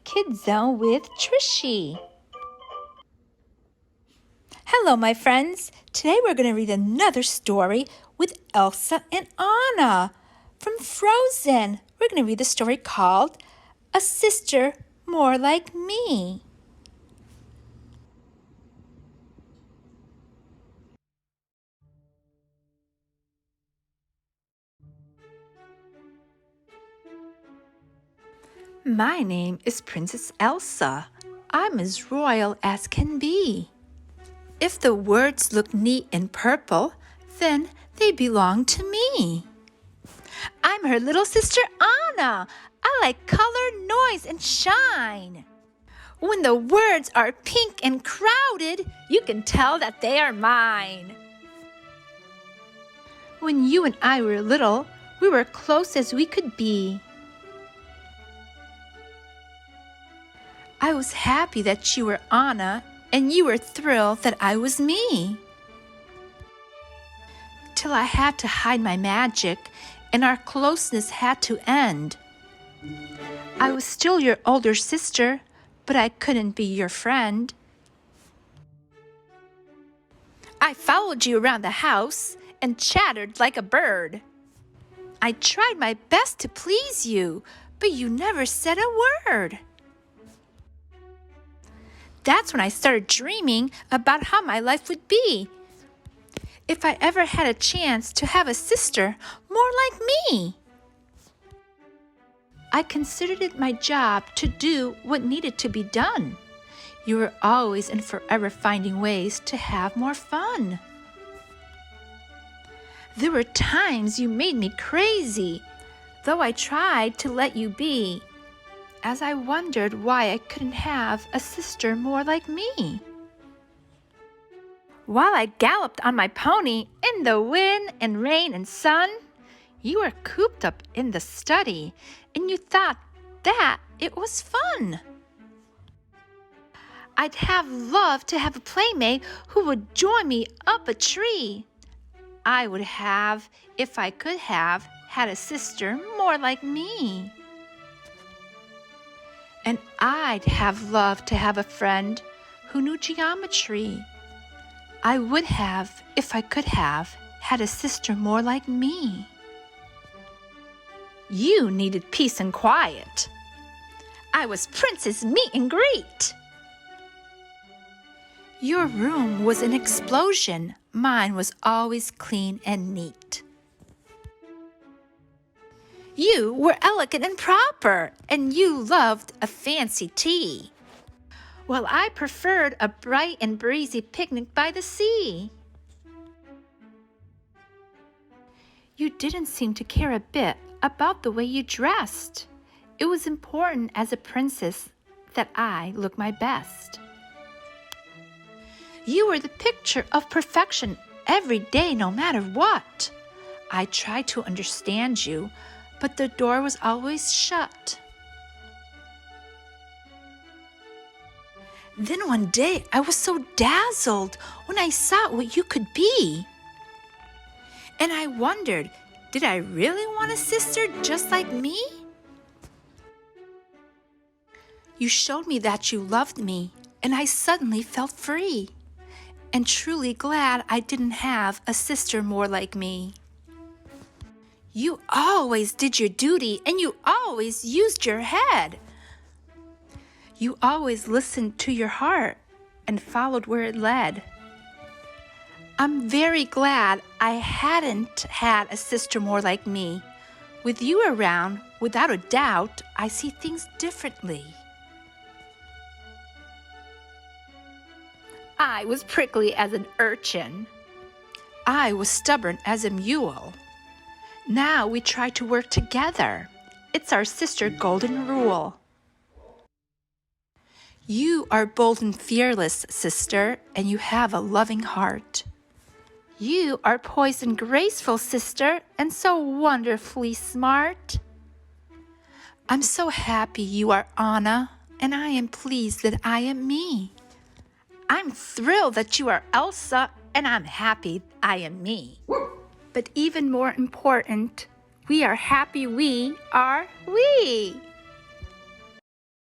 Kids Zone with Trishy. Hello, my friends. Today we're going to read another story with Elsa and Anna from Frozen. We're going to read the story called A Sister More Like Me. My name is Princess Elsa. I'm as royal as can be. If the words look neat and purple, then they belong to me. I'm her little sister Anna. I like color, noise, and shine. When the words are pink and crowded, you can tell that they are mine. When you and I were little, we were close as we could be. I was happy that you were Anna, and you were thrilled that I was me. Till I had to hide my magic, and our closeness had to end. I was still your older sister, but I couldn't be your friend. I followed you around the house and chattered like a bird. I tried my best to please you, but you never said a word. That's when I started dreaming about how my life would be if I ever had a chance to have a sister more like me. I considered it my job to do what needed to be done. You were always and forever finding ways to have more fun. There were times you made me crazy, though I tried to let you be, as I wondered why I couldn't have a sister more like me. While I galloped on my pony in the wind and rain and sun, you were cooped up in the study, and you thought that it was fun. I'd have loved to have a playmate who would join me up a tree. I would have, if I could have, had a sister more like me. And I'd have loved to have a friend who knew geometry. I would have, if I could have, had a sister more like me. You needed peace and quiet. I was Princess Meet and Greet. Your room was an explosion. Mine was always clean and neat. You were elegant and proper, and you loved a fancy tea, while I preferred a bright and breezy picnic by the sea. You didn't seem to care a bit about the way you dressed. It was important as a princess that I look my best. You were the picture of perfection every day, no matter what. I tried to understand you, but the door was always shut. Then one day I was so dazzled when I saw what you could be. And I wondered, did I really want a sister just like me? You showed me that you loved me, and I suddenly felt free, and truly glad I didn't have a sister more like me. You always did your duty, and you always used your head. You always listened to your heart and followed where it led. I'm very glad I hadn't had a sister more like me. With you around, without a doubt, I see things differently. I was prickly as an urchin. I was stubborn as a mule. Now we try to work together. It's our sister golden rule. You are bold and fearless, sister, and you have a loving heart. You are poised and graceful, sister, and so wonderfully smart. I'm so happy you are Anna, and I am pleased that I am me. I'm thrilled that you are Elsa, and I'm happy I am me. But even more important, we are happy we are we.